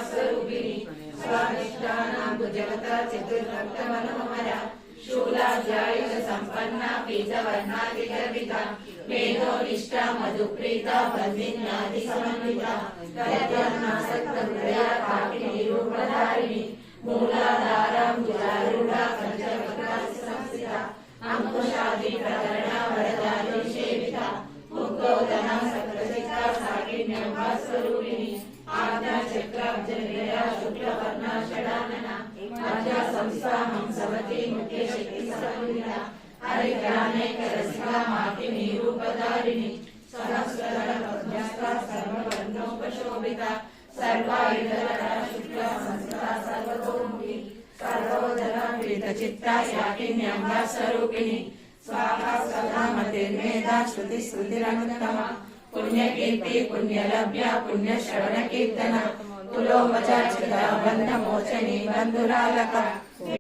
स्वरूपिणी स्वादिष्टानां भुजगता चतुर्भक्तमनोहरा शूलाध्यायुष संपन्ना पीतवर्णादिगर्भिता मेधोनिष्ठा मधुप्रीता बन्दिन्यादि समन्विता तद्यानासक्त हृदया काकिनी रूपधारिणी मूलाधाराम्बुजारूढा पंचवक्त्रासि संस्थिता अंकुशादि प्रकरणा वरदानि सेविता मुक्तोदना सप्तचित्ता साकिन्यम्बा स्वरूपिणी आज्ञा चक्राब्जनिलया शुक्लवर्णा षडानना आज्ञा संस्था हंसवती मुख्य शक्ति समन्विता हरिज्ञानेक रसिका माकिनी रूपधारिणी सहस्रदल पद्मस्था सर्ववर्णोपशोभिता सर्वायुधरा शुक्ला संस्था सर्वतोमुखी सर्वोदरा प्रीतचित्ता शाकिन्यम्बा स्वरूपिणी स्वाहा सदा मतिर्मेधा श्रुति स्मृतिरनुत्तमा पुण्यकीर्ति पुण्यलभ्या पुण्यश्रवण कीर्तना तुलोमचाचिता बन्धमोचनी बन्धुरालका।